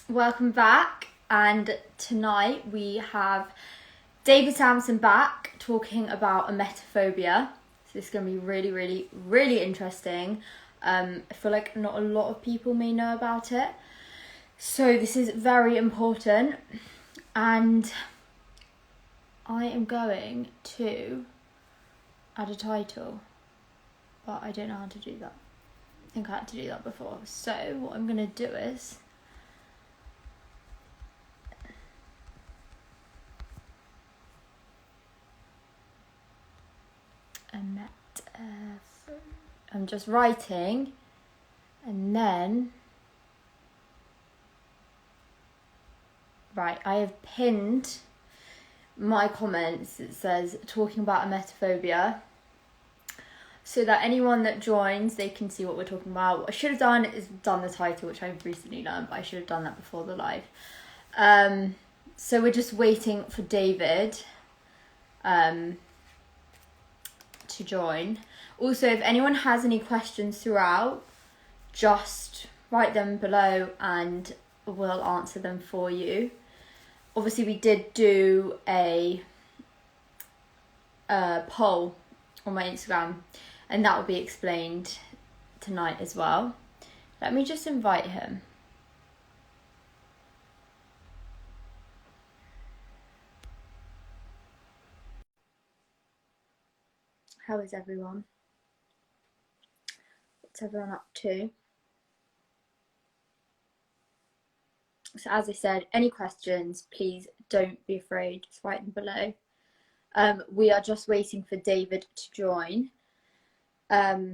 welcome back. And tonight we have David Samson back talking about emetophobia. So this is going to be really, really, really interesting. I feel like not a lot of people may know about it. So this is very important. And I am going to add a title, but I don't know how to do that. I think I had to do that before. So what I'm going to do is I'm just writing, and then I have pinned my comments. It says talking about emetophobia, so that anyone that joins, they can see what we're talking about. What I should have done is done the title, which I've recently learned, but I should have done that before the live. So we're just waiting for David to join. Also, if anyone has any questions throughout, just write them below and we'll answer them for you. Obviously, we did do a poll on my Instagram, and that will be explained tonight as well. Let me just invite him. How is everyone? What's everyone up to? So as I said, any questions, please don't be afraid, just write them below. We are just waiting for David to join. I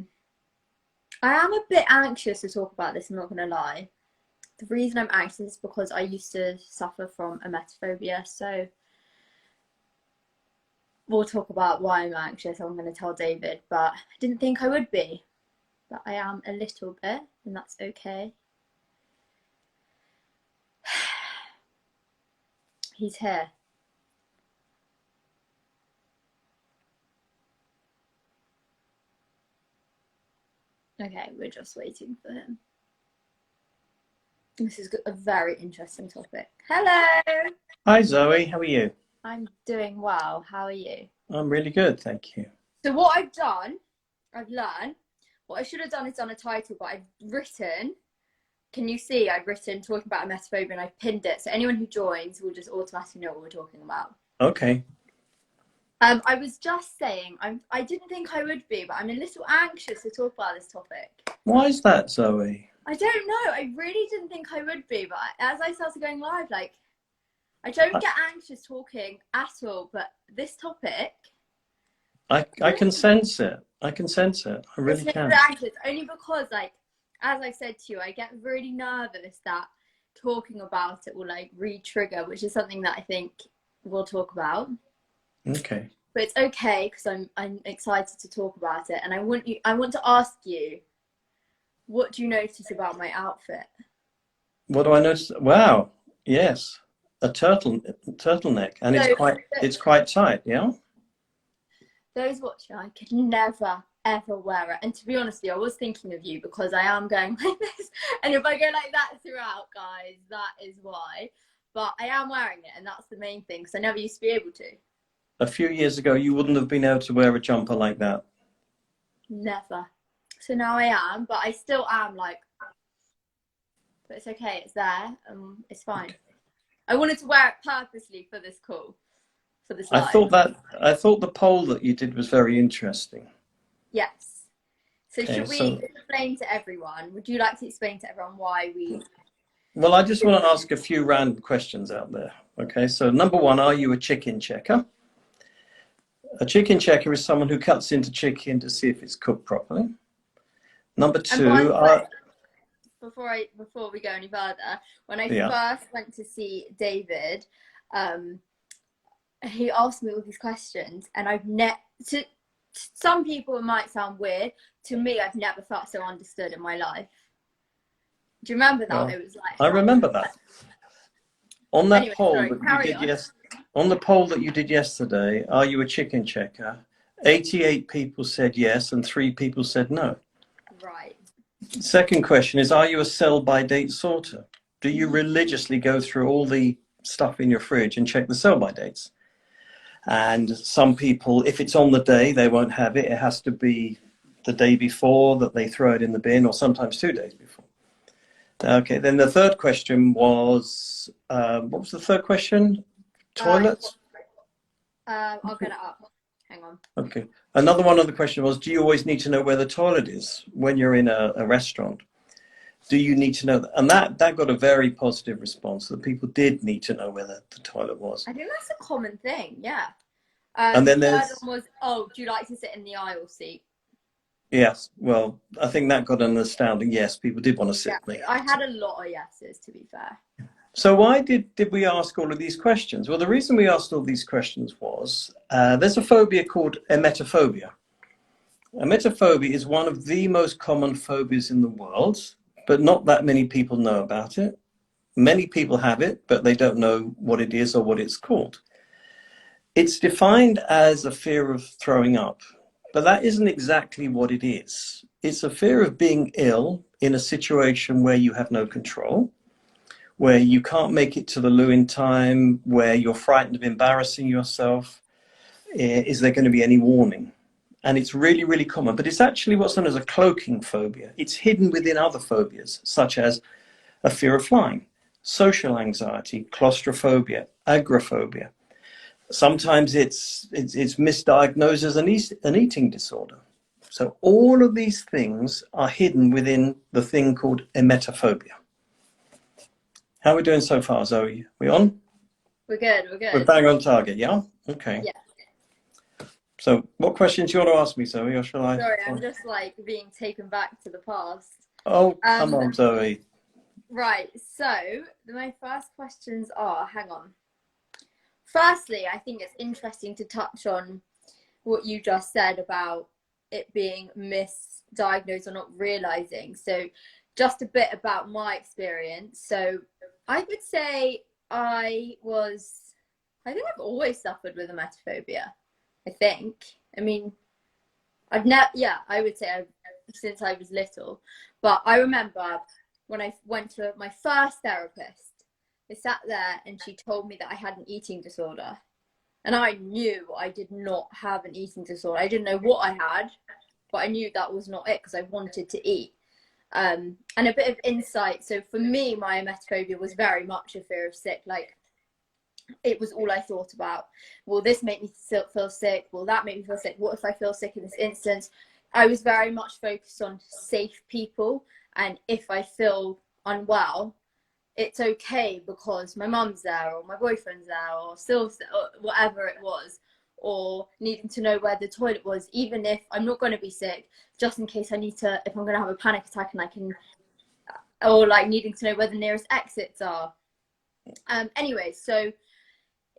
am a bit anxious to talk about this, I'm not going to lie. The reason I'm anxious is because I used to suffer from emetophobia, so we'll talk about why I'm anxious. I'm going to tell David, but I didn't think I would be. But I am a little bit, and that's okay. He's here. Okay, we're just waiting for him. This is a very interesting topic. Hello! Hi Zoe, how are you? I'm doing well. How are you? I'm really good, thank you. So what I've learned, what I should have done is done a title, but I've written, can you see I've written talking about emetophobia and I've pinned it, so anyone who joins will just automatically know what we're talking about. Okay. I was just saying, I didn't think I would be, but I'm a little anxious to talk about this topic. Why is that, Zoe? I don't know, I really didn't think I would be, but as I started going live, I don't get anxious talking at all, but this topic... I can sense it. I can sense it. I really can. Anxious, only because, as I said to you, I get really nervous that talking about it will, re-trigger, which is something that I think we'll talk about. Okay. But it's okay, because I'm excited to talk about it, and I want to ask you, what do you notice about my outfit? What do I notice? Wow. Yes. A turtleneck, and it's quite tight, yeah? Those watching, I could never ever wear it, and to be honest with you, I was thinking of you because I am going like this, and if I go like that throughout, guys, that is why. But I am wearing it, and that's the main thing, because I never used to be able to. A few years ago, you wouldn't have been able to wear a jumper like that. Never. So now I am, but I still am but it's okay, it's there, it's fine. Okay. I wanted to wear it purposely for this call, for this live. I thought the poll that you did was very interesting. Yes. So should we explain to everyone? Would you like to explain to everyone why we... Well, I just want to ask a few random questions out there. Okay, so number one, are you a chicken checker? A chicken checker is someone who cuts into chicken to see if it's cooked properly. Number two, before we go any further, when I first went to see David, he asked me all these questions, and to some people it might sound weird. To me, I've never felt so understood in my life. Do you remember that? It was I remember that. On that poll that you did yesterday, are you a chicken checker? 88 people said yes, and 3 people said no. Right. Second question is, are you a sell-by-date sorter? Do you religiously go through all the stuff in your fridge and check the sell-by dates? And some people, if it's on the day, they won't have it. It has to be the day before that they throw it in the bin, or sometimes 2 days before. Okay, then the third question was, what was the third question? Toilets? I'll get it up. Hang on. Okay. Another one of the question was, do you always need to know where the toilet is when you're in a restaurant? Do you need to know that? And that got a very positive response, that people did need to know where the toilet was. I think that's a common thing, yeah. And then the there's... third one was, oh, do you like to sit in the aisle seat? Yes, well, I think that got an astounding yes. People did want to sit in the aisle. I had a lot of yeses, to be fair. So why did we ask all of these questions? Well, the reason we asked all these questions was there's a phobia called emetophobia. Emetophobia is one of the most common phobias in the world, but not that many people know about it. Many people have it, but they don't know what it is or what it's called. It's defined as a fear of throwing up, but that isn't exactly what it is. It's a fear of being ill in a situation where you have no control, where you can't make it to the loo in time, where you're frightened of embarrassing yourself. Is there going to be any warning? And it's really, really common, but it's actually what's known as a cloaking phobia. It's hidden within other phobias, such as a fear of flying, social anxiety, claustrophobia, agoraphobia. Sometimes it's misdiagnosed as an eating disorder. So all of these things are hidden within the thing called emetophobia. How are we doing so far, Zoe? We on? We're good, we're good. We're bang on target, yeah? Okay. Yeah. So what questions do you want to ask me, Zoe, or shall I? Sorry, I'm just like being taken back to the past. Oh, come on, Zoe. Right, so my first questions are, hang on. Firstly, I think it's interesting to touch on what you just said about it being misdiagnosed or not realizing. So just a bit about my experience. So I would say I think I've always suffered with emetophobia. I think. I mean, I would say since I was little. But I remember when I went to my first therapist, I sat there and she told me that I had an eating disorder. And I knew I did not have an eating disorder. I didn't know what I had, but I knew that was not it because I wanted to eat. And a bit of insight. So for me, my emetophobia was very much a fear of sick. Like, it was all I thought about. Will this make me feel sick? Will that make me feel sick? What if I feel sick in this instance? I was very much focused on safe people. And if I feel unwell, it's okay because my mum's there or my boyfriend's there or still or whatever it was, or needing to know where the toilet was, even if I'm not going to be sick, just in case if I'm going to have a panic attack and I can, or like needing to know where the nearest exits are. Anyway, so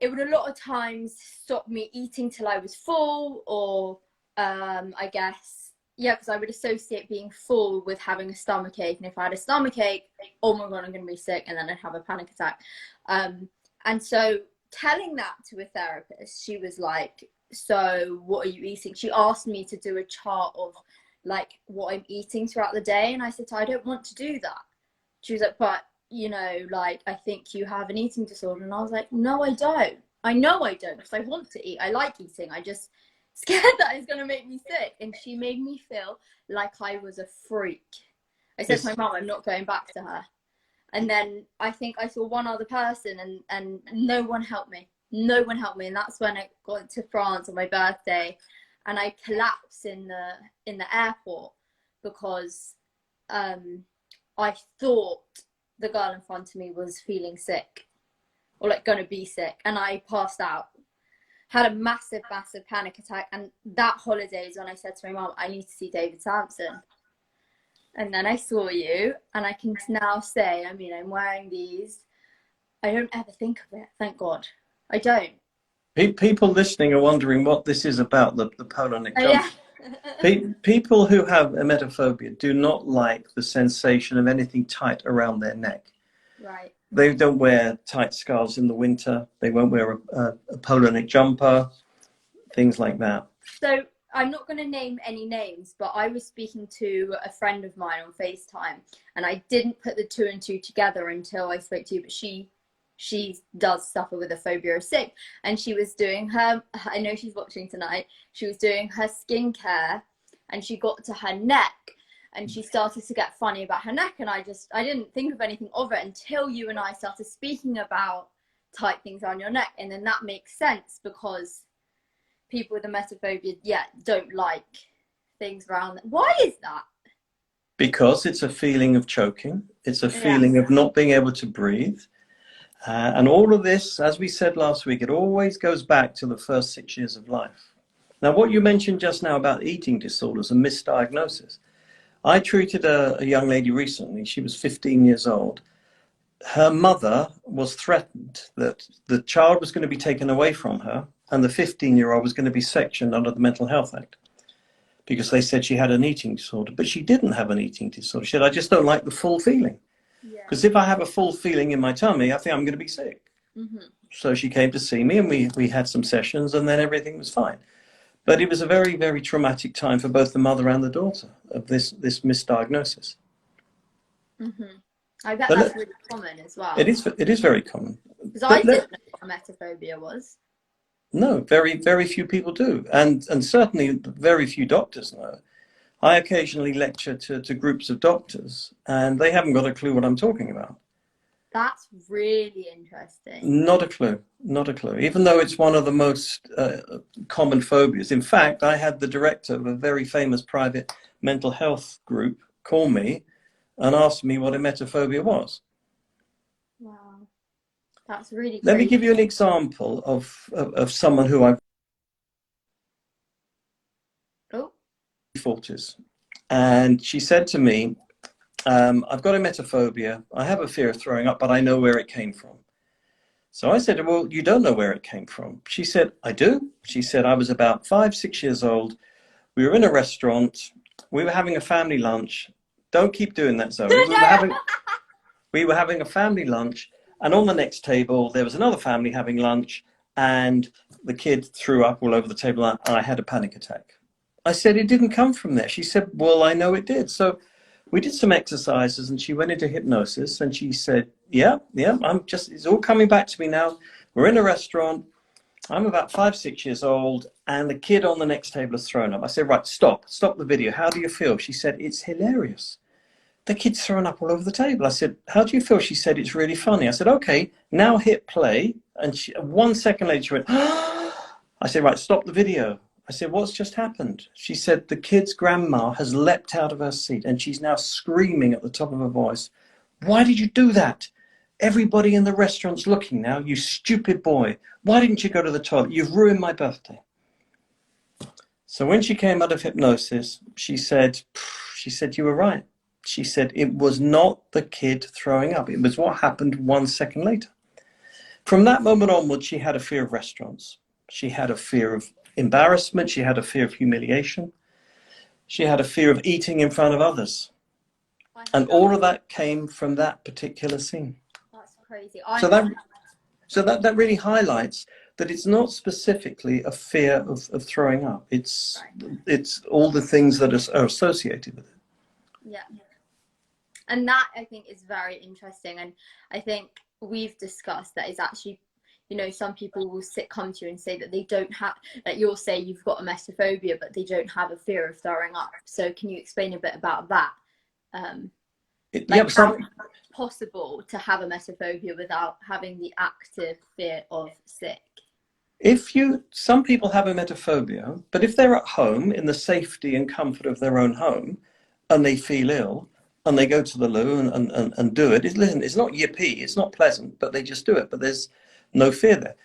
it would a lot of times stop me eating till I was full, or I guess, yeah, because I would associate being full with having a stomach ache. And if I had a stomach ache, oh my God, I'm going to be sick. And then I'd have a panic attack. And so telling that to a therapist, she was like, so what are you eating? She asked me to do a chart of like what I'm eating throughout the day. And I said, I don't want to do that. She was like, but you know, like, I think you have an eating disorder. And I was like, no, I don't. I know I don't, because I want to eat. I like eating. I just scared that it's going to make me sick. And she made me feel like I was a freak. I said to my mum, I'm not going back to her. And then I think I saw one other person and no one helped me. No one helped me. And that's when I got to France on my birthday and I collapsed in the airport because I thought the girl in front of me was feeling sick or like going to be sick. And I passed out. Had a massive panic attack, and that holiday is when I said to my mum, I need to see David Samson. And then I saw you, and I can now say, I mean, I'm wearing these. I don't ever think of it, thank God. I don't. People listening are wondering what this is about, the polar neck jump. Yeah. People who have emetophobia do not like the sensation of anything tight around their neck. Right. They don't wear tight scarves in the winter. They won't wear a polar neck jumper, things like that. So I'm not going to name any names, but I was speaking to a friend of mine on FaceTime, and I didn't put the two and two together until I spoke to you, but she does suffer with a phobia of sick, and she was doing her, I know she's watching tonight, she was doing her skincare, and she got to her neck, and she started to get funny about her neck, and I didn't think of anything of it until you and I started speaking about tight things around your neck, and then that makes sense because people with emetophobia, don't like things around them. Why is that? Because it's a feeling of choking. It's a feeling of not being able to breathe. And all of this, as we said last week, it always goes back to the first 6 years of life. Now, what you mentioned just now about eating disorders and misdiagnosis, I treated a young lady recently. She was 15 years old. Her mother was threatened that the child was going to be taken away from her and the 15-year-old was going to be sectioned under the Mental Health Act because they said she had an eating disorder. But she didn't have an eating disorder. She said, I just don't like the full feeling. Because if I have a full feeling in my tummy, I think I'm going to be sick. So she came to see me and we had some sessions and then everything was fine. But it was a very, very traumatic time for both the mother and the daughter of this misdiagnosis. I bet that's really common as well. It is very common. Because I didn't know what emetophobia was. No, very, very few people do. And certainly very few doctors know. I occasionally lecture to groups of doctors and they haven't got a clue what I'm talking about. That's really interesting. Not a clue, not a clue, even though it's one of the most common phobias. In fact, I had the director of a very famous private mental health group call me and ask me what emetophobia was. Wow, that's really Let me crazy. give you an example of someone who I've 40s. And she said to me, I've got emetophobia. I have a fear of throwing up, but I know where it came from. So I said, well, you don't know where it came from. She said, I do. She said, I was about 5, 6 years old. We were in a restaurant. We were having a family lunch. Don't keep doing that, Zoe. We were having a family lunch. And on the next table, there was another family having lunch. And the kid threw up all over the table. And I had a panic attack. I said, it didn't come from there. She said, well, I know it did. So we did some exercises and she went into hypnosis and she said, yeah, it's all coming back to me now. We're in a restaurant. I'm about 5, 6 years old and the kid on the next table has thrown up. I said, right, stop the video. How do you feel? She said, it's hilarious. The kid's thrown up all over the table. I said, how do you feel? She said, it's really funny. I said, okay, now hit play. And 1 second later, she went, I said, right, stop the video. I said, what's just happened? She said, the kid's grandma has leapt out of her seat and she's now screaming at the top of her voice, why did you do that? Everybody in the restaurant's looking now, you stupid boy. Why didn't you go to the toilet? You've ruined my birthday. So when she came out of hypnosis, she said, you were right. She said, it was not the kid throwing up. It was what happened 1 second later. From that moment onward, she had a fear of restaurants. She had a fear of embarrassment. She had a fear of humiliation. She had a fear of eating in front of others. And all of that came from that particular scene. That's crazy. So that really highlights that it's not specifically a fear of throwing up. It's all the things that are associated with it. Yeah. And that I think is very interesting. And I think we've discussed that is actually, you know, some people will come to you and say that they don't have, like you'll say you've got emetophobia, but they don't have a fear of throwing up. So can you explain a bit about that? How it's possible to have emetophobia without having the active fear of sick? Some people have emetophobia, but if they're at home in the safety and comfort of their own home and they feel ill and they go to the loo and do it, listen, it's not yippee, it's not pleasant, but they just do it. But there's no fear there.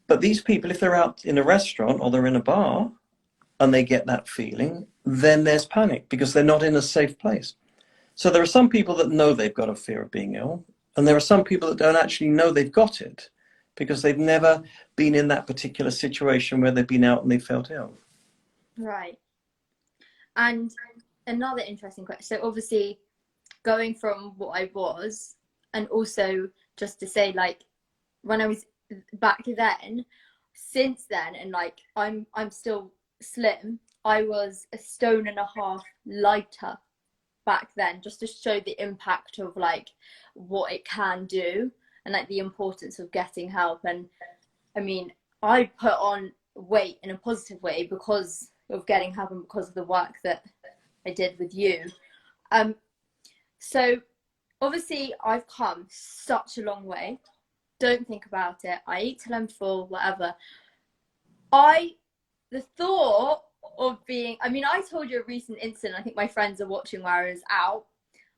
But these people, if they're out in a restaurant or they're in a bar and they get that feeling, then there's panic because they're not in a safe place. So there are some people that know they've got a fear of being ill, and there are some people that don't actually know they've got it because they've never been in that particular situation where they've been out and they felt ill. Right. And another interesting question. So obviously going from what I was, and also just to say, like, when I was back then, since then, and like I'm still slim, I was a stone and a half lighter back then, just to show the impact of like what it can do and like the importance of getting help. And I mean, I put on weight in a positive way because of getting help and because of the work that I did with you. So obviously I've come such a long way. Don't think about it. I eat till I'm full, whatever. The thought of being, I mean, I told you a recent incident, I think my friends are watching, where I was out.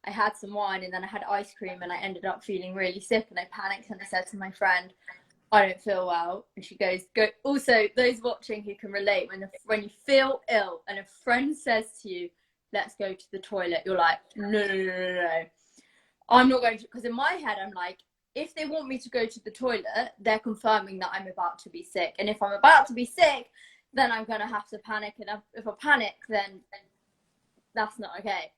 I had some wine and then I had ice cream and I ended up feeling really sick and I panicked and I said to my friend, I don't feel well. And she goes, go. Also, those watching who can relate, when you feel ill and a friend says to you, let's go to the toilet, you're like, no. I'm not going to, because in my head, I'm like, if they want me to go to the toilet, they're confirming that I'm about to be sick. And if I'm about to be sick, then I'm going to have to panic. And if I panic, then that's not okay.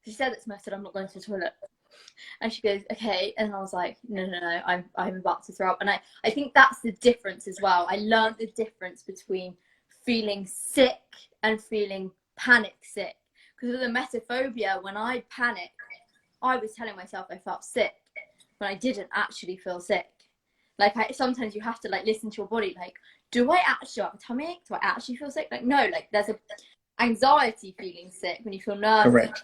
She said it to me, I said, I'm not going to the toilet. And she goes, okay. And I was like, no, I'm about to throw up. And I think that's the difference as well. I learned the difference between feeling sick and feeling panic sick. Because with the emetophobia, when I panicked, I was telling myself I felt sick when I didn't actually feel sick. Like sometimes you have to like listen to your body. Like, do I actually have a tummy ache? Do I actually feel sick? Like, no, like there's a anxiety feeling sick when you feel nervous. Correct.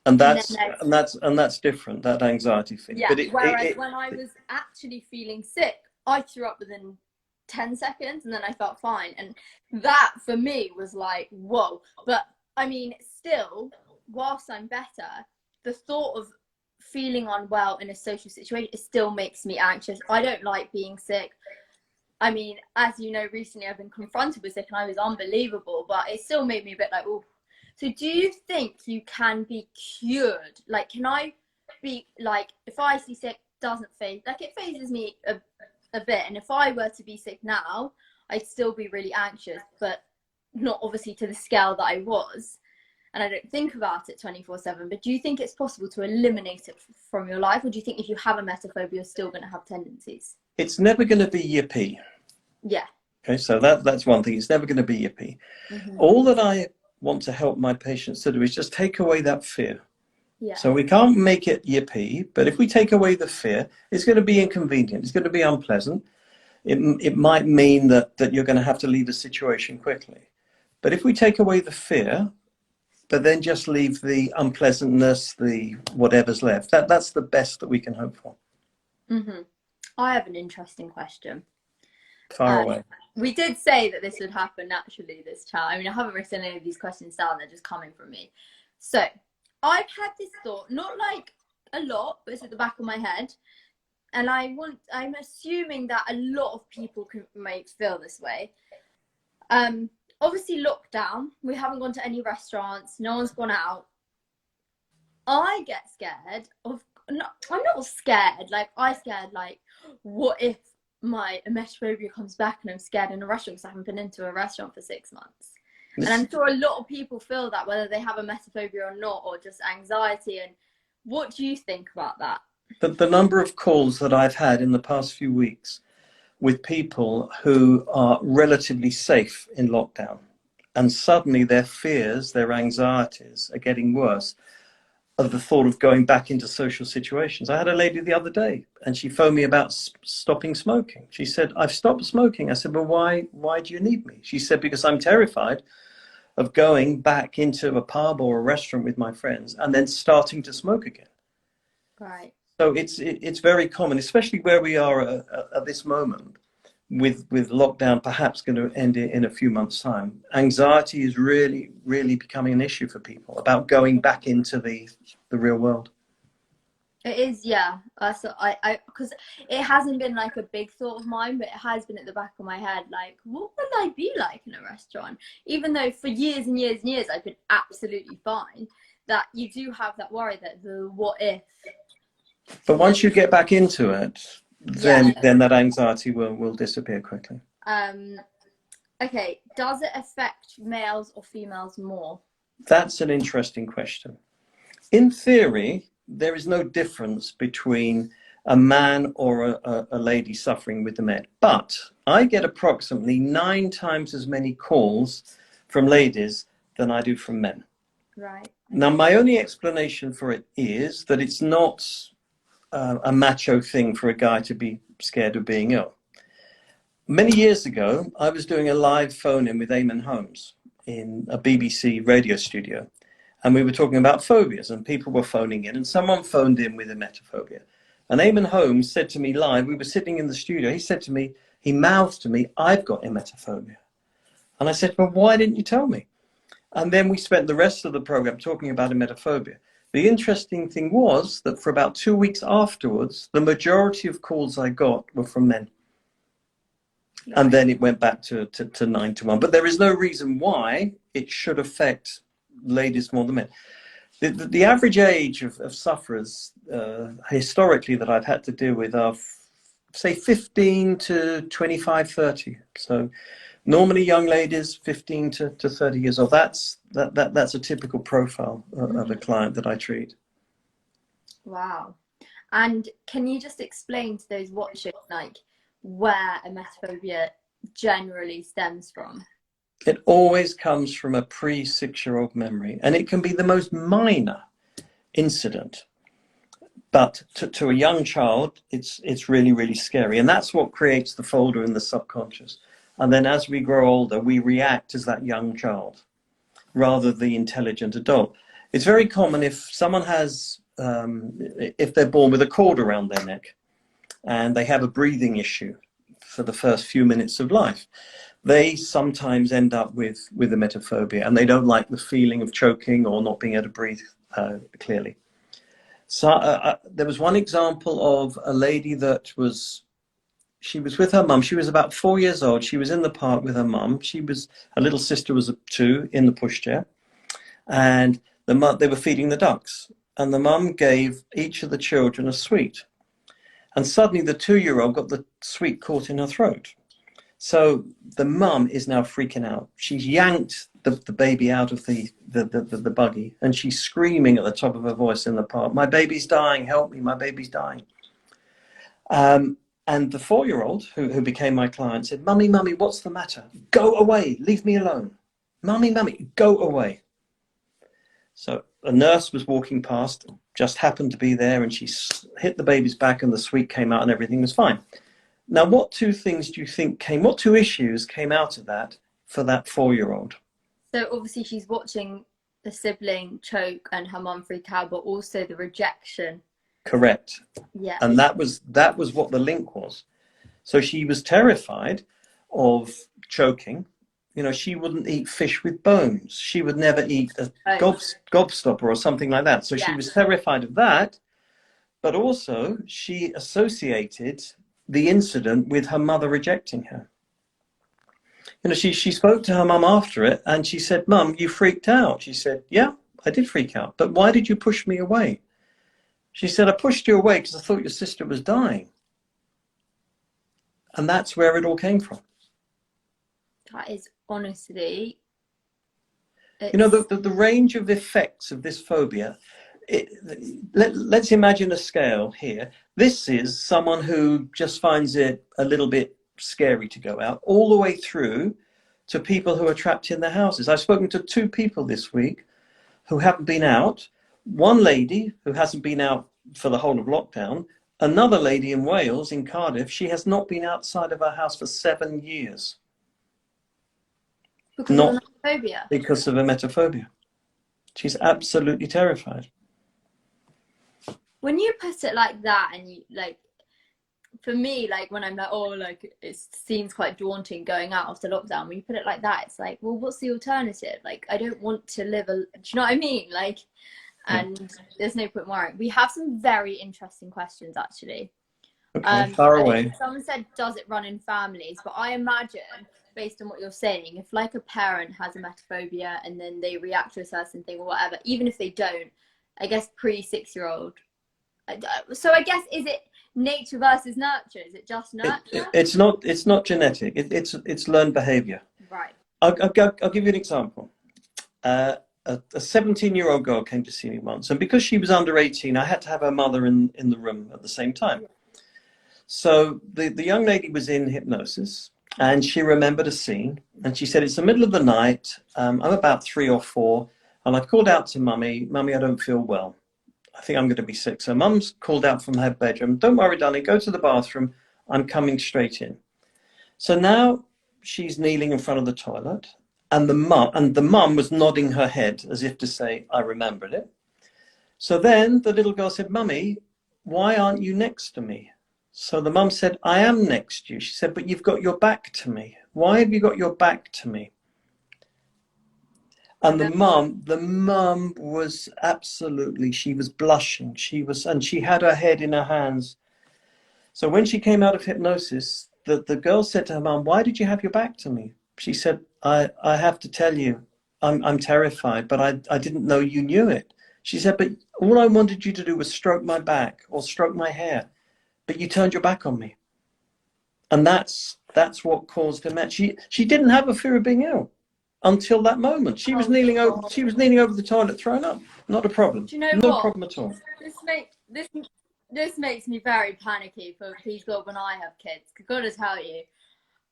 And that's different, that anxiety thing. Yeah. But whereas when I was actually feeling sick, I threw up within 10 seconds and then I felt fine. And that for me was like, whoa. But I mean, still, whilst I'm better, the thought of feeling unwell in a social situation, it still makes me anxious. I don't like being sick. I mean, as you know, recently I've been confronted with sick and I was unbelievable, but it still made me a bit like, oh. So do you think you can be cured? Like, can I be like, if I see sick, doesn't phase, like it phases me a bit. And if I were to be sick now, I'd still be really anxious, but not obviously to the scale that I was. And I don't think about it 24/7, but do you think it's possible to eliminate it from your life? Or do you think if you have emetophobia, you're still going to have tendencies? It's never going to be yippee. Yeah. Okay, so that's one thing. It's never going to be yippee. Mm-hmm. All that I want to help my patients to do is just take away that fear. Yeah. So we can't make it yippee, but if we take away the fear, it's going to be inconvenient. It's going to be unpleasant. It might mean that you're going to have to leave the situation quickly. But if we take away the fear, but then just leave the unpleasantness, the whatever's left, that's the best that we can hope for. Mm-hmm. I have an interesting question. Far away. We did say that this would happen naturally, this chat. I mean, I haven't written any of these questions down. They're just coming from me. So I've had this thought, not like a lot, but it's at the back of my head. And I'm assuming that a lot of people might feel this way. Obviously lockdown, we haven't gone to any restaurants, no one's gone out. I get scared of, no, I'm not scared, like I scared like, what if my emetophobia comes back and I'm scared in a restaurant because I haven't been into a restaurant for 6 months. And I'm sure a lot of people feel that, whether they have emetophobia or not, or just anxiety. And what do you think about that? The number of calls that I've had in the past few weeks with people who are relatively safe in lockdown, and suddenly their fears, their anxieties are getting worse of the thought of going back into social situations. I had a lady the other day and she phoned me about stopping smoking. She said, I've stopped smoking. I said, well, why do you need me? She said, because I'm terrified of going back into a pub or a restaurant with my friends and then starting to smoke again. Right. So it's very common, especially where we are at this moment, with lockdown perhaps going to end in a few months' time. Anxiety is really, really becoming an issue for people about going back into the real world. It is, yeah. So I because it hasn't been like a big thought of mine, but it has been at the back of my head, like, what would I be like in a restaurant? Even though for years and years and years I've been absolutely fine, that you do have that worry that the what if. But once you get back into it, then that anxiety will disappear quickly. Okay, does it affect males or females more? That's an interesting question. In theory, there is no difference between a man or a lady suffering with the med. But I get approximately 9 times as many calls from ladies than I do from men. Right. Now, my only explanation for it is that it's not a macho thing for a guy to be scared of being ill. Many years ago, I was doing a live phone-in with Eamon Holmes in a BBC radio studio, and we were talking about phobias, and people were phoning in, and someone phoned in with emetophobia. And Eamon Holmes said to me live, we were sitting in the studio, he said to me, he mouthed to me, "I've got emetophobia." And I said, "Well, why didn't you tell me?" And then we spent the rest of the program talking about emetophobia. The interesting thing was that for about 2 weeks afterwards, the majority of calls I got were from men. And then it went back to 9 to 1. But there is no reason why it should affect ladies more than men. The average age of sufferers historically that I've had to deal with are, say, 15 to 25, 30. So normally young ladies, 15 to 30 years old. That's a typical profile of a client that I treat. Wow. And can you just explain to those watching, like, where emetophobia generally stems from? It always comes from a pre-6-year-old memory, and it can be the most minor incident. But to a young child, it's really, really scary. And that's what creates the folder in the subconscious. And then as we grow older, we react as that young child rather than the intelligent adult. It's very common if someone has, if they're born with a cord around their neck and they have a breathing issue for the first few minutes of life, they sometimes end up with emetophobia, and they don't like the feeling of choking or not being able to breathe clearly. So there was one example of a lady that she was with her mum. She was about 4 years old. She was in the park with her mum. Her little sister was 2 in the pushchair, and they were feeding the ducks, and the mum gave each of the children a sweet, and suddenly the 2-year-old got the sweet caught in her throat. So the mum is now freaking out. She's yanked the baby out of the buggy, and she's screaming at the top of her voice in the park, "My baby's dying, help me, my baby's dying." And the 4-year-old, who became my client, said, "Mummy, mummy, what's the matter? Go away, leave me alone. Mummy, mummy, go away." So a nurse was walking past, just happened to be there, and she hit the baby's back, and the sweet came out, and everything was fine. Now, what 2 things do you think what 2 issues came out of that for that 4-year-old? So obviously she's watching the sibling choke and her mum freak out, but also the rejection. Correct. Yeah. And that was what the link was. So she was terrified of choking. You know, she wouldn't eat fish with bones. She would never eat a gobstopper or something like that. So she was terrified of that. But also she associated the incident with her mother rejecting her. You know, she spoke to her mum after it, and she said, "Mum, you freaked out." She said, "Yeah, I did freak out. But why did you push me away?" She said, "I pushed you away because I thought your sister was dying." And that's where it all came from. That is honestly... You know, the range of effects of this phobia, let's imagine a scale here. This is someone who just finds it a little bit scary to go out, all the way through to people who are trapped in their houses. I've spoken to 2 people this week who haven't been out. One lady who hasn't been out for the whole of lockdown. Another lady in Wales, in Cardiff, she has not been outside of her house for 7 years. Because of emetophobia? Because of emetophobia. She's absolutely terrified. When you put it like that, and you, like, for me, like, when I'm like, oh, like, it seems quite daunting going out after lockdown, when you put it like that, it's like, well, what's the alternative? Like, I don't want to live do you know what I mean? Like, and there's no point worrying. We have some very interesting questions, actually. Okay, far away. Someone said, does it run in families? But I imagine, based on what you're saying, if like a parent has emetophobia and then they react to a certain thing or whatever, even if they don't, I guess pre-6-year-old. So I guess, is it nature versus nurture? Is it just nurture? It's not genetic. It's learned behavior. Right. I'll give you an example. A 17-year-old girl came to see me once, and because she was under 18, I had to have her mother in the room at the same time. So the young lady was in hypnosis, And she remembered a scene, and she said, it's the middle of the night. I'm about 3 or 4, and I've called out to Mummy, Mummy, I don't feel well. I think I'm going to be sick. So Mum's called out from her bedroom, don't worry, darling, go to the bathroom. I'm coming straight in. So now she's kneeling in front of the toilet, and the mum was nodding her head as if to say, I remembered it. So then the little girl said, Mummy, why aren't you next to me? So the mum said, I am next to you. She said, but you've got your back to me. Why have you got your back to me? And the mum was absolutely, she was blushing. And she had her head in her hands. So when she came out of hypnosis, the girl said to her mum, why did you have your back to me? She said, I have to tell you, I'm terrified, but I didn't know you knew it. She said, but all I wanted you to do was stroke my back or stroke my hair, but you turned your back on me. And that's what caused her met. She didn't have a fear of being ill until that moment. She was kneeling over the toilet throwing up. Not a problem. Do you know no what? problem at all. This makes me very panicky for people when I have kids. I've got to tell you,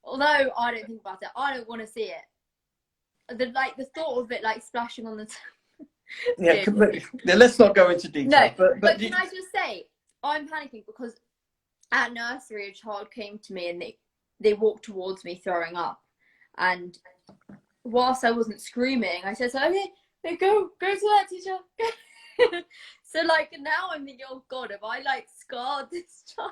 although I don't think about it, I don't want to see it. The thought of it like splashing on the yeah, let's not go into detail. No, but can I just say, I'm panicking because at nursery a child came to me and they walked towards me throwing up, and whilst I wasn't screaming, I said, okay, go to that teacher. So like now I'm thinking, oh God, have I like scarred this child?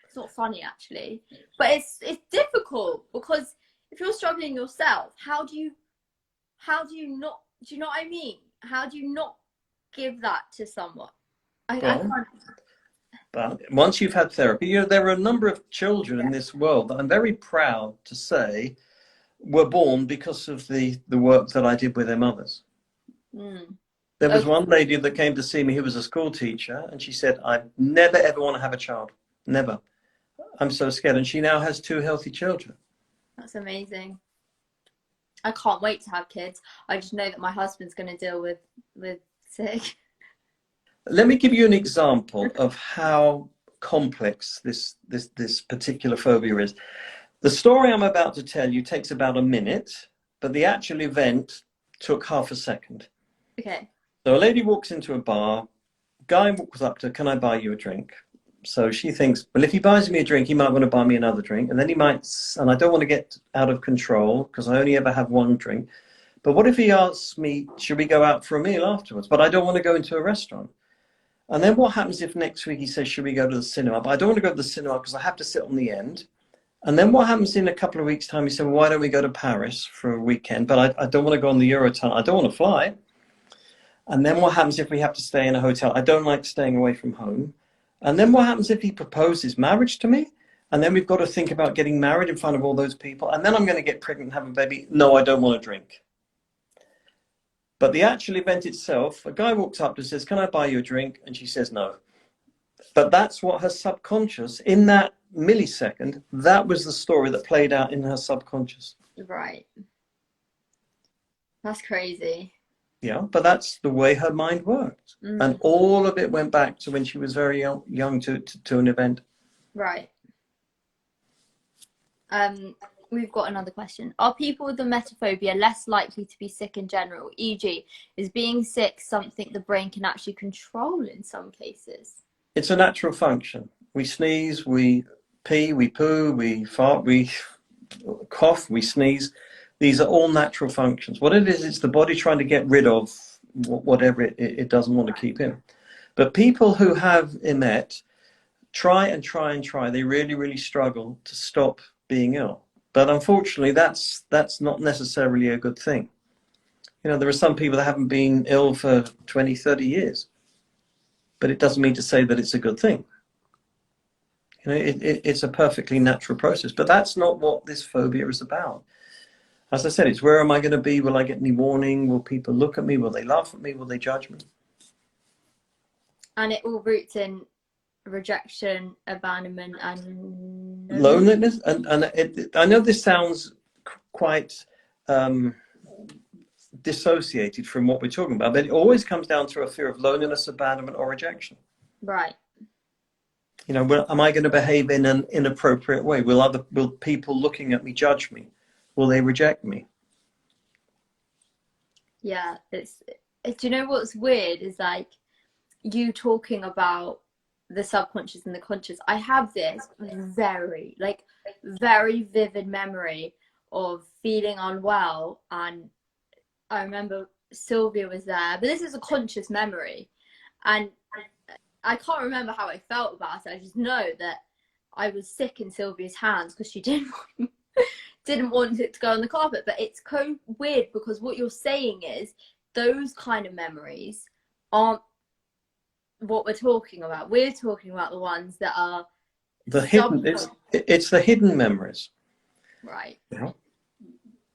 It's not funny actually, but it's difficult because if you're struggling yourself, how do you not, do you know what I mean? How do you not give that to someone? I can't. But once you've had therapy, there are a number of children in this world that I'm very proud to say were born because of the work that I did with their mothers. There was one lady that came to see me who was a school teacher, and she said, I never ever want to have a child. Never. I'm so scared. And she now has 2 healthy children. That's amazing. I can't wait to have kids. I just know that my husband's going to deal with sick. Let me give you an example of how complex this particular phobia is. The story I'm about to tell you takes about a minute, but the actual event took half a second. Okay. So a lady walks into a bar, guy walks up to her, can I buy you a drink? So she thinks, well, if he buys me a drink, he might want to buy me another drink. And then he might, and I don't want to get out of control because I only ever have one drink. But what if he asks me, should we go out for a meal afterwards? But I don't want to go into a restaurant. And then what happens if next week he says, should we go to the cinema? But I don't want to go to the cinema because I have to sit on the end. And then what happens in a couple of weeks' time? He said, well, why don't we go to Paris for a weekend? But I don't want to go on the Eurotunnel. I don't want to fly. And then what happens if we have to stay in a hotel? I don't like staying away from home. And then what happens if he proposes marriage to me? And then we've got to think about getting married in front of all those people. And then I'm going to get pregnant and have a baby. No, I don't want to drink. But the actual event itself, a guy walks up and says, can I buy you a drink? And she says no. But that's what her subconscious, in that millisecond, that was the story that played out in her subconscious. Right. That's crazy. Yeah, but that's the way her mind worked. And all of it went back to when she was very young to an event. Right. We've got another question. Are people with emetophobia less likely to be sick in general? E.g., is being sick something the brain can actually control in some cases? It's a natural function. We sneeze, we pee, we poo, we fart, we cough, we sneeze. These are all natural functions. What it is, it's the body trying to get rid of whatever it doesn't want to keep in. But people who have emet try and try and try. They really, really struggle to stop being ill. But unfortunately, that's not necessarily a good thing. You know, there are some people that haven't been ill for 20, 30 years. But it doesn't mean to say that it's a good thing. You know, it's a perfectly natural process. But that's not what this phobia is about. As I said, it's where am I going to be? Will I get any warning? Will people look at me? Will they laugh at me? Will they judge me? And it all roots in rejection, abandonment, and loneliness. And I know this sounds quite dissociated from what we're talking about, but it always comes down to a fear of loneliness, abandonment, or rejection. Right. You know, am I going to behave in an inappropriate way? Will people looking at me judge me? Will they reject me? Yeah, do you know what's weird is like you talking about the subconscious and the conscious. I have this very vivid memory of feeling unwell, and I remember Sylvia was there, but this is a conscious memory, and I can't remember how I felt about it. I just know that I was sick in Sylvia's hands because she didn't want it to go on the carpet. But it's so weird because what you're saying is those kind of memories aren't what we're talking about. We're talking about the ones that are the hidden. It's the hidden memories, right? Yeah.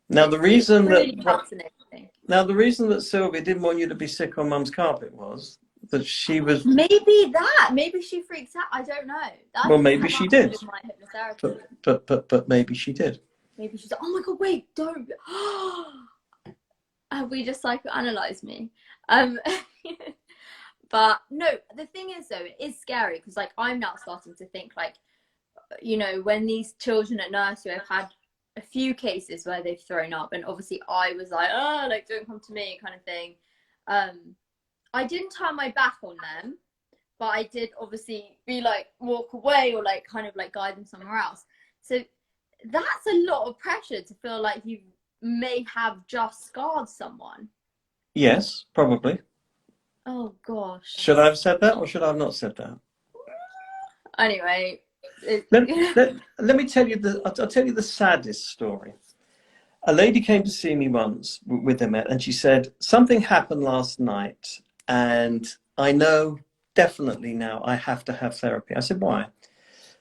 Now the reason really that fascinating. Now the reason that Sylvia didn't want you to be sick on Mum's carpet was that she was maybe she freaked out. I don't know. Well, maybe she did. My hypnotherapist. But maybe she did. Maybe she's like, oh my god, wait, don't. Have we just psychoanalyzed me? But no, the thing is though, it is scary because like I'm now starting to think like, you know, when these children at nursery, I've had a few cases where they've thrown up, and obviously I was like, oh, like don't come to me kind of thing. I didn't turn my back on them, but I did obviously be like walk away or like kind of like guide them somewhere else. So that's a lot of pressure to feel like you may have just scarred someone. Yes, probably. Oh gosh. Should I have said that or should I have not said that? Anyway, let me tell you I'll tell you the saddest story. A lady came to see me once with Emmet, and she said, something happened last night and I know definitely now I have to have therapy. I said, why?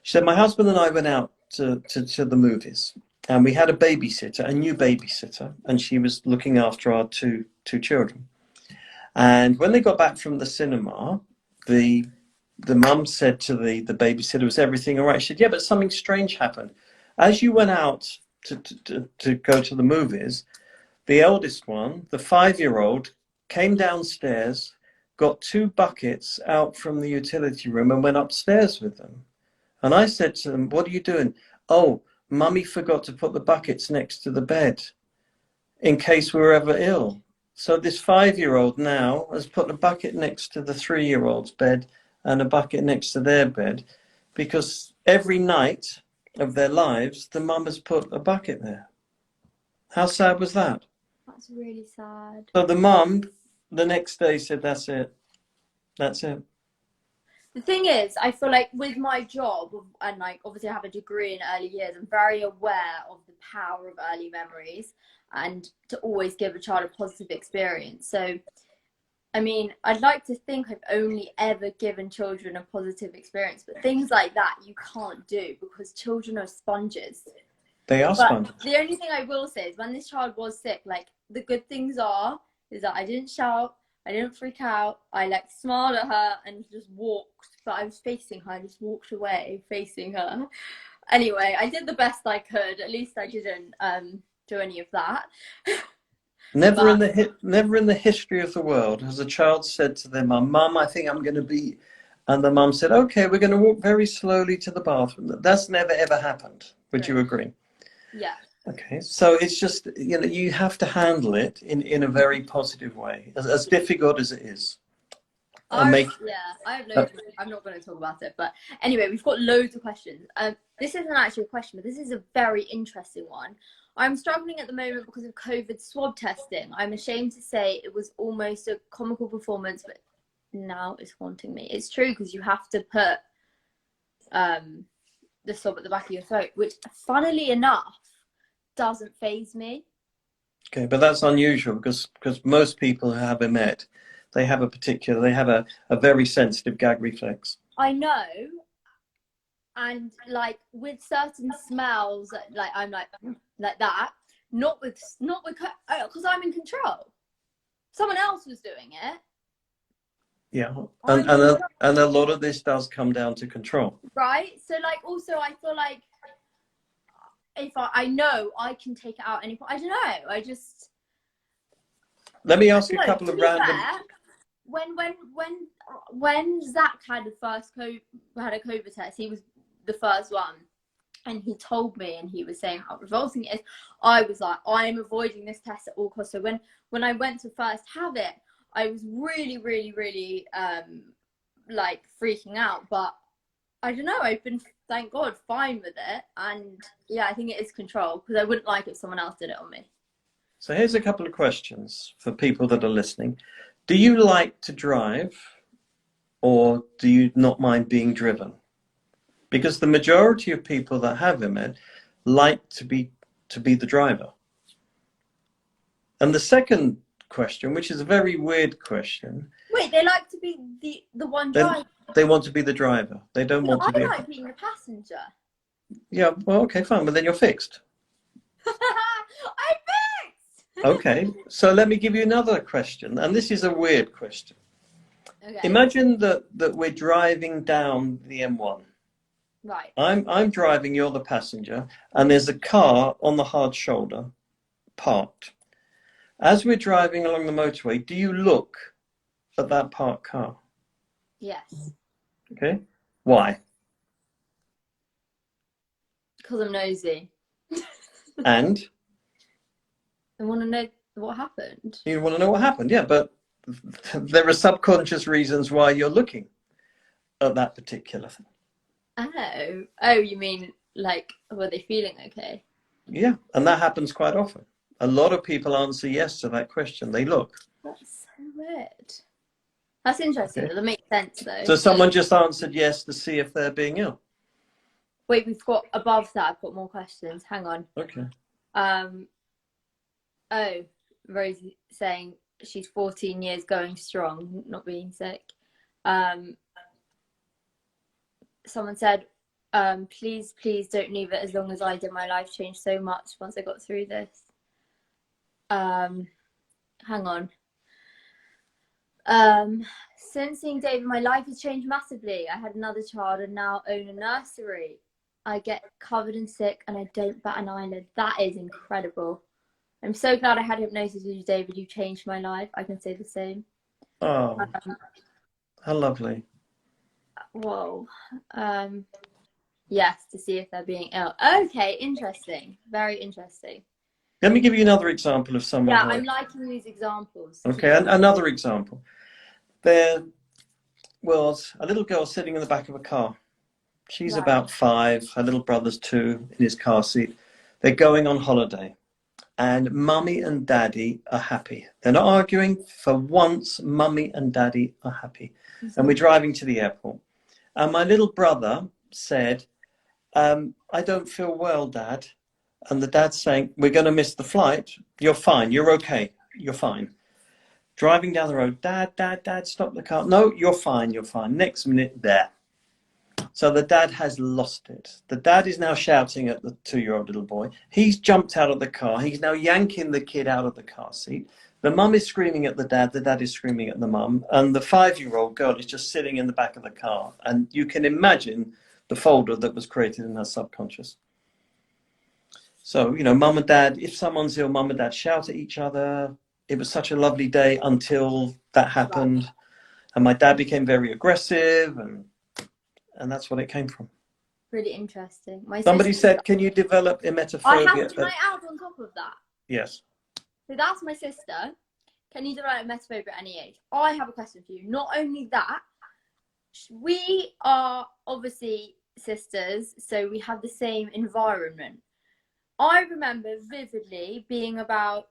She said, my husband and I went out to the movies, and we had a babysitter, a new babysitter, and she was looking after our two children. And when they got back from the cinema, the mum said to the babysitter, was everything all right? She said, yeah, but something strange happened. As you went out to go to the movies, the eldest one, the 5-year-old, came downstairs, got 2 buckets out from the utility room and went upstairs with them. And I said to them, what are you doing? Oh, Mummy forgot to put the buckets next to the bed in case we were ever ill. So this 5-year-old now has put a bucket next to the 3-year-old's bed and a bucket next to their bed, because every night of their lives, the mum has put a bucket there. How sad was that? That's really sad. So the mum, the next day, said, that's it. That's it. The thing is, I feel like with my job, and like obviously I have a degree in early years, I'm very aware of the power of early memories and to always give a child a positive experience. So, I mean, I'd like to think I've only ever given children a positive experience, but things like that you can't do because children are sponges. They are sponges. The only thing I will say is when this child was sick, like the good things is that I didn't shout, I didn't freak out, I like smiled at her and just walked, but I was facing her, I just walked away facing her. Anyway, I did the best I could. At least I didn't do any of that. Never in the history of the world has a child said to their mum, Mum, I think I'm going to be, and the mum said, okay, we're going to walk very slowly to the bathroom. That's never ever happened. Would you agree? Yeah. Okay, so it's just, you know, you have to handle it in a very positive way, as difficult as it is. I have loads. I'm not going to talk about it, but anyway, we've got loads of questions. This isn't actually a question, but this is a very interesting one. I'm struggling at the moment because of COVID swab testing. I'm ashamed to say it was almost a comical performance, but now it's haunting me. It's true because you have to put the swab at the back of your throat, which, funnily enough, doesn't faze me. Okay, but that's unusual because most people who have Emmet, they have a very sensitive gag reflex. I know, and like with certain smells, like I'm like that. Not with because I'm in control. Someone else was doing it. Yeah, and a lot of this does come down to control. Right. So like, also I feel like if I know I can take it out any point. I don't know. I just. Let me ask you a couple of random. Fair, when when Zach had a COVID test, he was the first one, and he told me, and he was saying how revolting it is. I was like, I am avoiding this test at all costs. So when I went to first have it, I was really, really, really like freaking out. But I don't know, I've been, thank God, fine with it. And yeah, I think it is control, because I wouldn't like it if someone else did it on me. So here's a couple of questions for people that are listening. Do you like to drive, or do you not mind being driven? Because the majority of people that have Emet like to be the driver. And the second question, which is a very weird question. Wait, they like to be the one driving? They want to be the driver. They don't want to be... I like being a passenger. Yeah, well, okay, fine, but then you're fixed. I'm fixed! Okay, so let me give you another question, and this is a weird question. Okay. Imagine that we're driving down the M1. Right. I'm driving, you're the passenger, and there's a car on the hard shoulder parked. As we're driving along the motorway, do you look at that parked car? Yes. Okay. Why? Because I'm nosy. And? I want to know what happened. You want to know what happened, yeah, but there are subconscious reasons why you're looking at that particular thing. Oh, you mean like, were they feeling okay? Yeah, and that happens quite often. A lot of people answer yes to that question. They look. That's so weird. That's interesting. Okay. That makes sense, though. So someone just answered yes to see if they're being ill. Wait, we've got above that. I've got more questions. Hang on. Okay. Oh, Rosie saying she's 14 years going strong, not being sick. Someone said, please don't leave it as long as I did. My life changed so much once I got through this. Hang on. Since seeing David, my life has changed massively. I had another child and now own a nursery. I get covered in sick and I don't bat an eyelid. That is incredible. I'm so glad I had hypnosis with you, David. You changed my life. I can say the same. Oh, how lovely. Whoa. Yes, to see if they're being ill. Okay, interesting. Very interesting. Let me give you another example of someone. Yeah, I'm liking these examples. Okay, another example. There was a little girl sitting in the back of a car. She's about 5. Her little brother's 2 in his car seat. They're going on holiday. And mummy and daddy are happy. They're not arguing. For once, mummy and daddy are happy. Mm-hmm. And we're driving to the airport. And my little brother said, I don't feel well, Dad. And the dad's saying, we're going to miss the flight. You're fine. You're okay. You're fine. Driving down the road. Dad, stop the car. No, you're fine. You're fine. Next minute, there. So the dad has lost it. The dad is now shouting at the 2-year-old little boy. He's jumped out of the car. He's now yanking the kid out of the car seat. The mum is screaming at the dad is screaming at the mum. And the 5-year-old girl is just sitting in the back of the car. And you can imagine the folder that was created in her subconscious. So, you know, mum and dad, if someone's ill, mum and dad shout at each other. It was such a lovely day until that happened. And my dad became very aggressive, and that's what it came from. Really interesting. Somebody said, can you develop emetophobia? I have to add on top of that. Yes. So that's my sister. Can you develop emetophobia at any age? I have a question for you. Not only that, we are obviously sisters, so we have the same environment. I remember vividly being about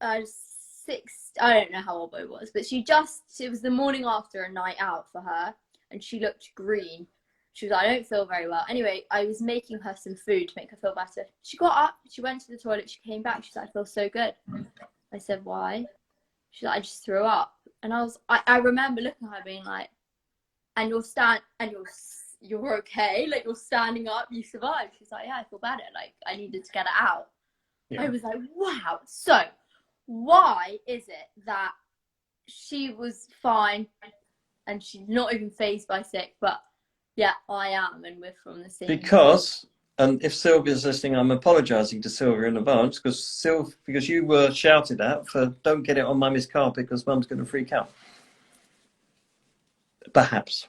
6, I don't know how old I was, but it was the morning after a night out for her, and she looked green. She was like, I don't feel very well. Anyway, I was making her some food to make her feel better. She got up, she went to the toilet, she came back, she's like, I feel so good. I said, why? She's like, I just threw up. And I remember looking at her being like, and you're okay, like you're standing up, you survived. She's like, yeah, I feel better, like I needed to get it out. Yeah. I was like, wow. So why is it that she was fine and she's not even fazed by sick, but yeah, I am, and we're from the same. Because, and if Sylvia's listening, I'm apologising to Sylvia in advance because you were shouted at for don't get it on mummy's car because mum's going to freak out. Perhaps.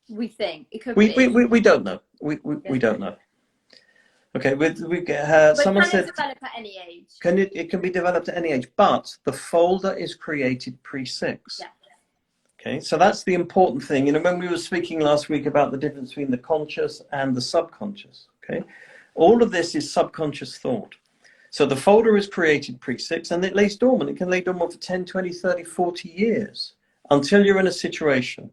We think it could We be. don't know. We don't know. Okay, But someone can said, it develop at any age? it can be developed at any age, but the folder is created pre-6. Yeah. Okay, so that's the important thing. You know, when we were speaking last week about the difference between the conscious and the subconscious, okay, all of this is subconscious thought. So the folder is created pre-6 and it lays dormant. It can lay dormant for 10, 20, 30, 40 years until you're in a situation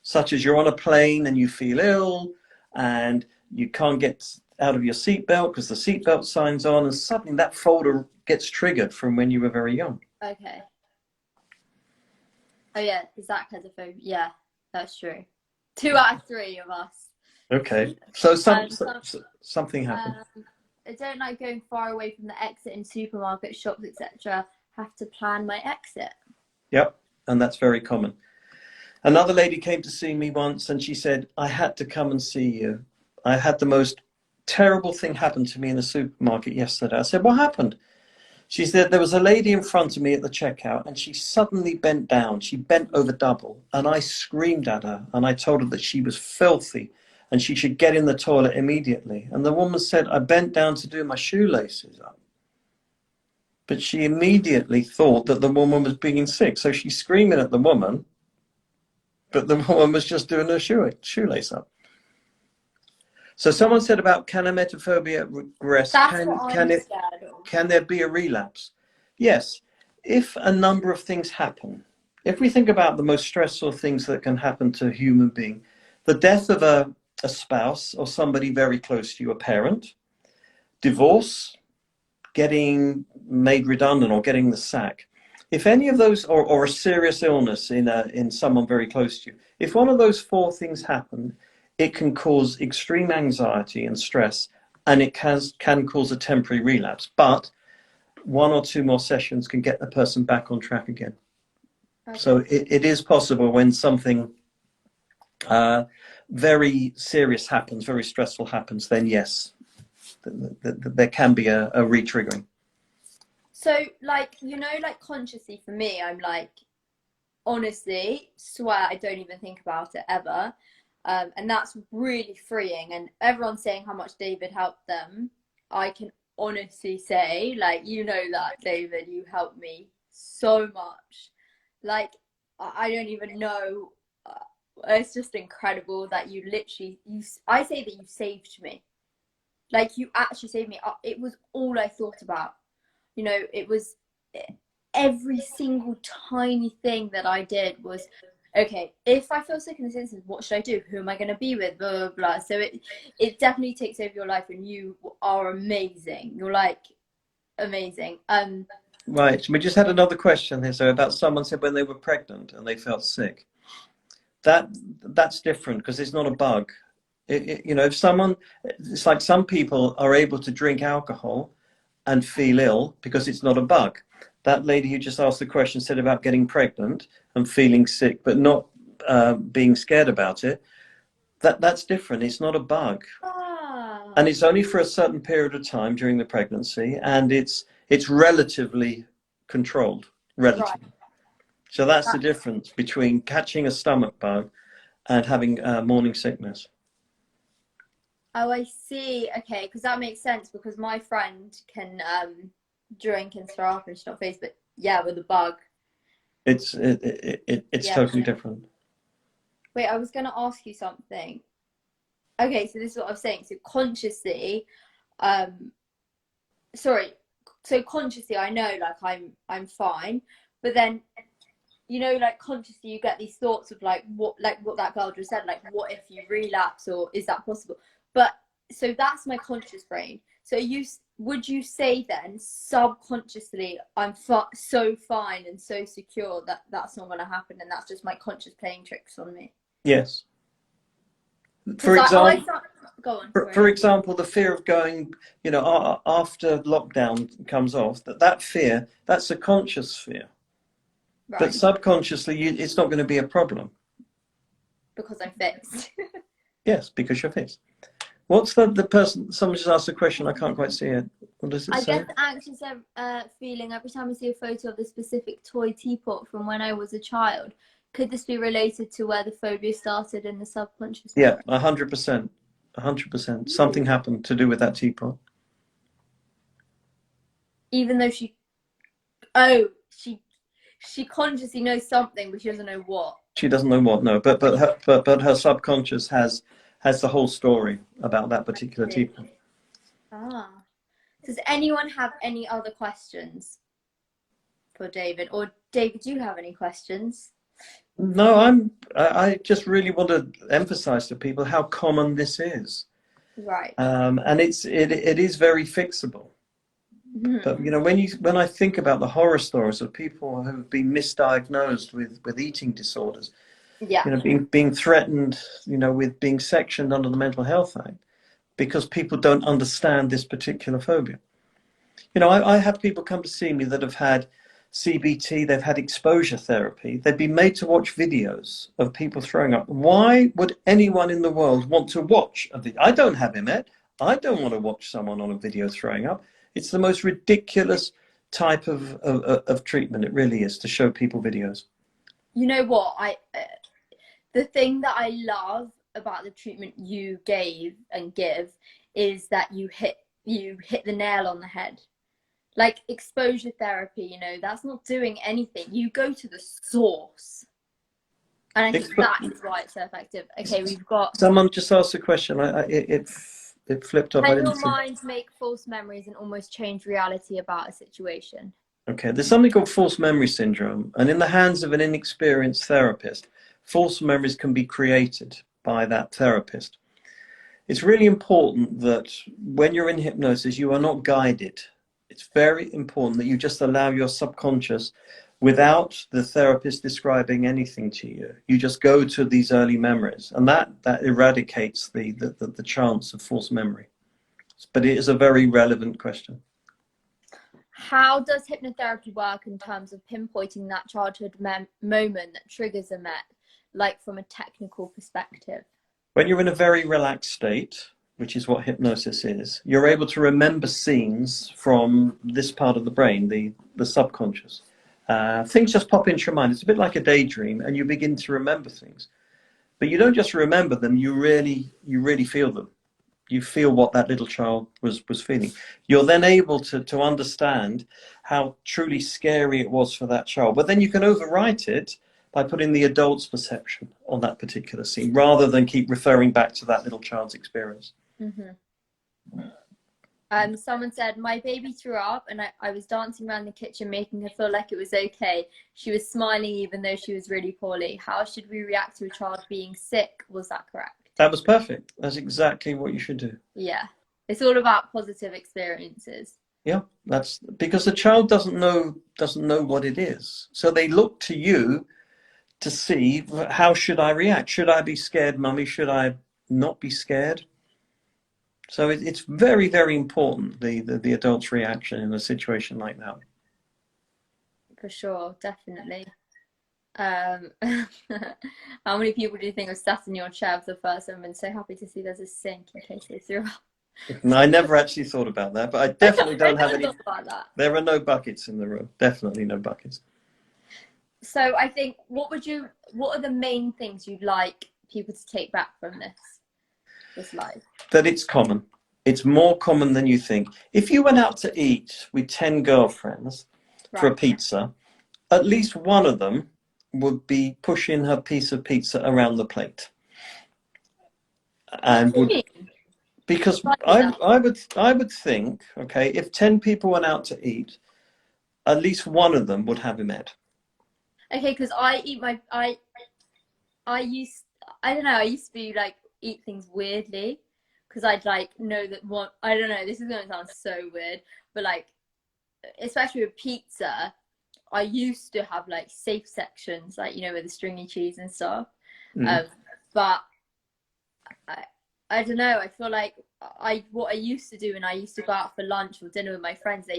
such as you're on a plane and you feel ill and you can't get out of your seatbelt because the seatbelt sign's on, and suddenly that folder gets triggered from when you were very young. Okay. Oh yeah, Zach has a phobia. Yeah, that's true. 2 out of 3 of us. Okay, so something happened. I don't like going far away from the exit in supermarkets, shops, etc. Have to plan my exit. Yep, and that's very common. Another lady came to see me once and she said, I had to come and see you. I had the most terrible thing happen to me in the supermarket yesterday. I said, what happened? She said, there was a lady in front of me at the checkout and she suddenly bent down. She bent over double and I screamed at her and I told her that she was filthy and she should get in the toilet immediately. And the woman said, I bent down to do my shoelaces up. But she immediately thought that the woman was being sick. So she's screaming at the woman, but the woman was just doing her shoelace up. So someone said about, can emetophobia regress? That's what I'm scared of. Can there be a relapse? Yes, if a number of things happen. If we think about the most stressful things that can happen to a human being, the death of a spouse or somebody very close to you, a parent, divorce, getting made redundant or getting the sack. If any of those, or a serious illness in someone very close to you, if one of those 4 things happen, it can cause extreme anxiety and stress, and it can cause a temporary relapse. But 1 or 2 more sessions can get the person back on track again. Okay. So it is possible when something very serious happens, very stressful happens, then yes, there can be a re-triggering. So, like, you know, like consciously for me, I'm like, honestly, swear I don't even think about it ever. And that's really freeing. And everyone's saying how much David helped them. I can honestly say, like, you know that, David, you helped me so much. Like, I don't even know. It's just incredible that you literally, I say that you saved me. Like, you actually saved me. It was all I thought about. You know, it was every single tiny thing that I did was, okay, if I feel sick in this instance, what should I do? Who am I going to be with? Blah, blah, blah. So it definitely takes over your life, and you are amazing. You're like amazing. Right. We just had another question here. So about someone said when they were pregnant and they felt sick. That's different because it's not a bug. You know, if someone, it's like some people are able to drink alcohol and feel ill because it's not a bug. That lady who just asked the question said about getting pregnant and feeling sick, but not being scared about it. That's different. It's not a bug. Ah. And it's only for a certain period of time during the pregnancy, and it's relatively controlled, relatively. Right. So that's the difference between catching a stomach bug and having morning sickness. Oh, I see. Okay, because that makes sense, because my friend can drink and throw up and stuff, but yeah, with a bug. It's yeah, totally different. Wait, I was going to ask you something. Okay, so this is what I'm saying. So consciously, so consciously I know like I'm fine, but then, you know, like consciously you get these thoughts of like what that girl just said, like what if you relapse, or is that possible? But so that's my conscious brain. So would you say then subconsciously I'm so fine and so secure that that's not going to happen, and that's just my conscious playing tricks on me? Yes. For example, the fear of going, you know, after lockdown comes off, that fear, that's a conscious fear. Right. But subconsciously, it's not going to be a problem. Because I'm fixed. Yes, because you're fixed. What's the person, someone just asked a question, I can't quite see it. What does it say? I get the anxious feeling every time I see a photo of the specific toy teapot from when I was a child. Could this be related to where the phobia started in the subconscious Yeah, memory? 100%. 100%. Something happened to do with that teapot. Even though she consciously knows something, but she doesn't know what. She doesn't know what, no, but her subconscious has the whole story about that particular teapot. Ah. Does anyone have any other questions for David? Or David, do you have any questions? No, I just really want to emphasize to people how common this is. Right. And it is very fixable. But you know, when I think about the horror stories of people who have been misdiagnosed with eating disorders, Yeah. you know, being threatened, you know, with being sectioned under the Mental Health Act because people don't understand this particular phobia. You know, I have people come to see me that have had CBT, they've had exposure therapy, they've been made to watch videos of people throwing up. Why would anyone in the world want to watch a video? I don't have Emet. I don't want to watch someone on a video throwing up. It's the most ridiculous type of treatment. It really is, to show people videos. You know what? The thing that I love about the treatment you gave and give is that you hit the nail on the head. Like exposure therapy, you know, that's not doing anything. You go to the source. And I think that is why it's so effective. Okay, we've got... Someone just asked a question. It flipped off. Can your mind make false memories and almost change reality about a situation? Okay, there's something called false memory syndrome. And in the hands of an inexperienced therapist, false memories can be created by that therapist. It's really important that when you're in hypnosis, you are not guided. It's very important that you just allow your subconscious, without the therapist describing anything to you, you just go to these early memories, and that eradicates the chance of false memory. But it is a very relevant question. How does hypnotherapy work in terms of pinpointing that childhood moment that triggers a met, like from a technical perspective? When you're in a very relaxed state, which is what hypnosis is, you're able to remember scenes from this part of the brain, the subconscious. Things just pop into your mind. It's a bit like a daydream, and you begin to remember things. But you don't just remember them, you really feel them. You feel what that little child was feeling. You're then able to understand how truly scary it was for that child. But then you can overwrite it by putting the adult's perception on that particular scene, rather than keep referring back to that little child's experience. Someone said, my baby threw up and I was dancing around the kitchen making her feel like it was okay. She was smiling even though she was really poorly. How should we react to a child being sick? Was that correct? That was perfect. That's exactly what you should do. Yeah. It's all about positive experiences. Yeah, that's because the child doesn't know what it is. So they look to you to see, how should I react? Should I be scared, mummy? Should I not be scared? So it's very, very important, the adult's reaction in a situation like that. For sure, definitely. How many people do you think have sat in your chair for the first time and so happy to see there's a sink in case they threw up? I never actually thought about that, but I definitely don't have any. About that. There are no buckets in the room. Definitely no buckets. So I think, what are the main things you'd like people to take back from this life? That it's common. It's more common than you think. If you went out to eat with 10 girlfriends for a pizza, at least one of them would be pushing her piece of pizza around the plate. And because I would think, okay, if 10 people went out to eat, at least one of them would have Emet. Okay, because I used to be like, eat things weirdly, because I'd like know that one, I don't know, this is going to sound so weird, but like, especially with pizza, I used to have like safe sections, like, you know, with the stringy cheese and stuff. But I don't know, I feel like what I used to do when I used to go out for lunch or dinner with my friends,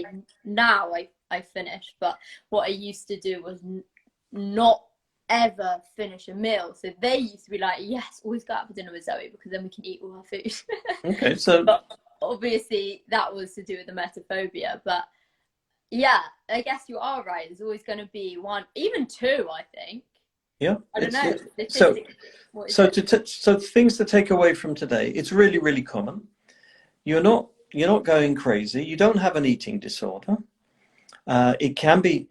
now I finish, but what I used to do was not ever finish a meal. So they used to be like, yes, always go out for dinner with Zoe because then we can eat all our food. Okay, so but obviously that was to do with the emetophobia. But yeah, I guess you are right. There's always going to be one, even two, I think. Yeah. I don't know. So, What is so it? so things to take away from today. It's really, really common. You're not going crazy. You don't have an eating disorder. It can be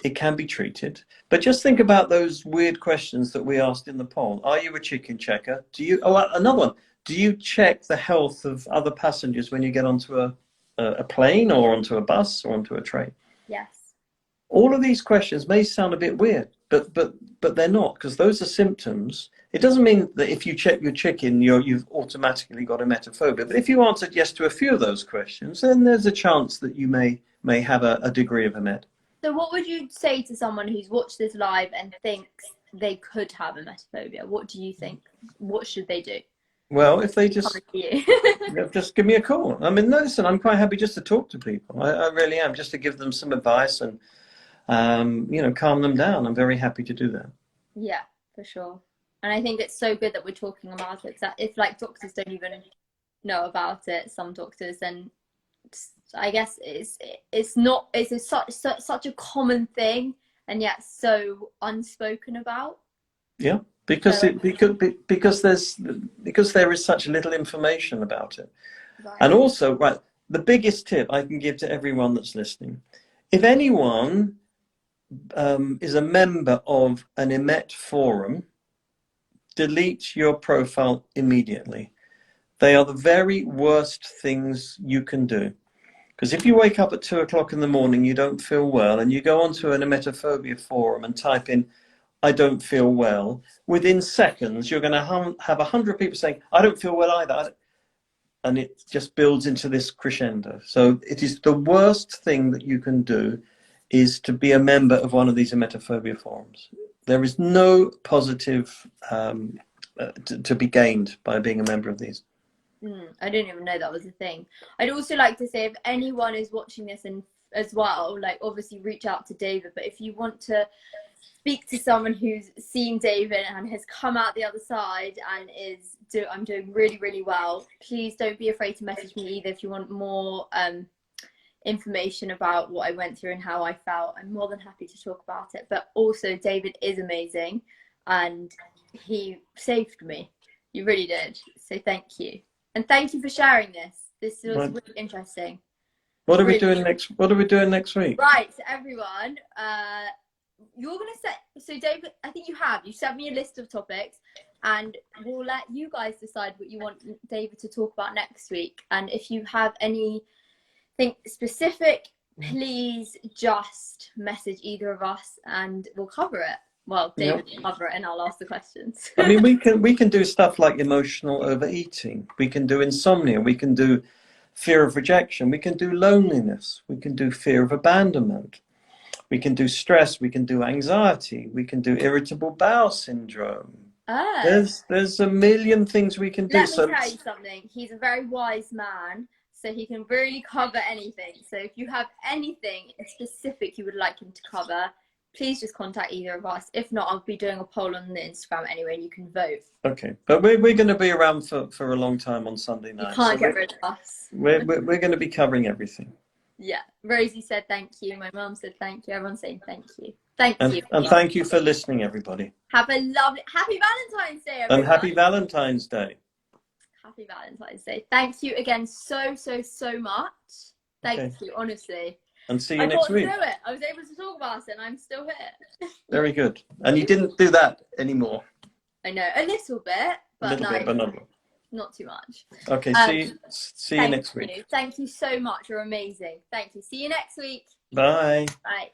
treated. But just think about those weird questions that we asked in the poll. Are you a chicken checker? Another one. Do you check the health of other passengers when you get onto a plane or onto a bus or onto a train? Yes. All of these questions may sound a bit weird, but they're not, because those are symptoms. It doesn't mean that if you check your chicken, you've automatically got emetophobia. But if you answered yes to a few of those questions, then there's a chance that you may have a degree of emet. So what would you say to someone who's watched this live and thinks they could have emetophobia? What do you think? What should they do? Well, if they Coming to you. just give me a call. I mean, listen, I'm quite happy just to talk to people. I really am, just to give them some advice and calm them down. I'm very happy to do that. Yeah, for sure. And I think it's so good that we're talking about it. That if like doctors don't even know about it, some doctors, then I guess such a common thing, and yet so unspoken about. Yeah, because there is such little information about it. Right. And also, right, the biggest tip I can give to everyone that's listening: if anyone is a member of an emet forum, delete your profile immediately. They are the very worst things you can do. Because if you wake up at 2 o'clock in the morning, you don't feel well, and you go onto an emetophobia forum and type in, I don't feel well, within seconds, you're going to have 100 people saying, I don't feel well either. And it just builds into this crescendo. So it is the worst thing that you can do is to be a member of one of these emetophobia forums. There is no positive to be gained by being a member of these. I didn't even know that was a thing. I'd also like to say, if anyone is watching this and as well, like obviously reach out to David, but if you want to speak to someone who's seen David and has come out the other side and I'm doing really, really well, please don't be afraid to message me either if you want more information about what I went through and how I felt. I'm more than happy to talk about it. But also David is amazing and he saved me. You really did. So thank you. And thank you for sharing this. This was really interesting. What are we doing next? What are we doing next week? Right, so everyone, you're gonna set. So David, I think you sent me a list of topics, and we'll let you guys decide what you want David to talk about next week. And if you have anything specific, please just message either of us, and we'll cover it. Well, David will cover it and I'll ask the questions. I mean, we can do stuff like emotional overeating. We can do insomnia. We can do fear of rejection. We can do loneliness. We can do fear of abandonment. We can do stress. We can do anxiety. We can do irritable bowel syndrome. There's a million things we can do. Let me tell you something. He's a very wise man, so he can really cover anything. So if you have anything specific you would like him to cover, please just contact either of us. If not, I'll be doing a poll on the Instagram anyway, and you can vote. Okay, but we're going to be around for a long time on Sunday night. You can't get rid of us. We're going to be covering everything. Yeah, Rosie said thank you. My mum said thank you. Everyone's saying thank you. Thank you. And thank you for listening, everybody. Have a lovely, happy Valentine's Day, everyone. And happy Valentine's Day. Happy Valentine's Day. Thank you again so much. Thank you, honestly. And see you next week. I got to do it. I was able to talk about it and I'm still here. Very good. And you didn't do that anymore. I know, a little bit, but not too much. Okay, see you next week. Thank you so much. You're amazing. Thank you. See you next week. Bye. Bye.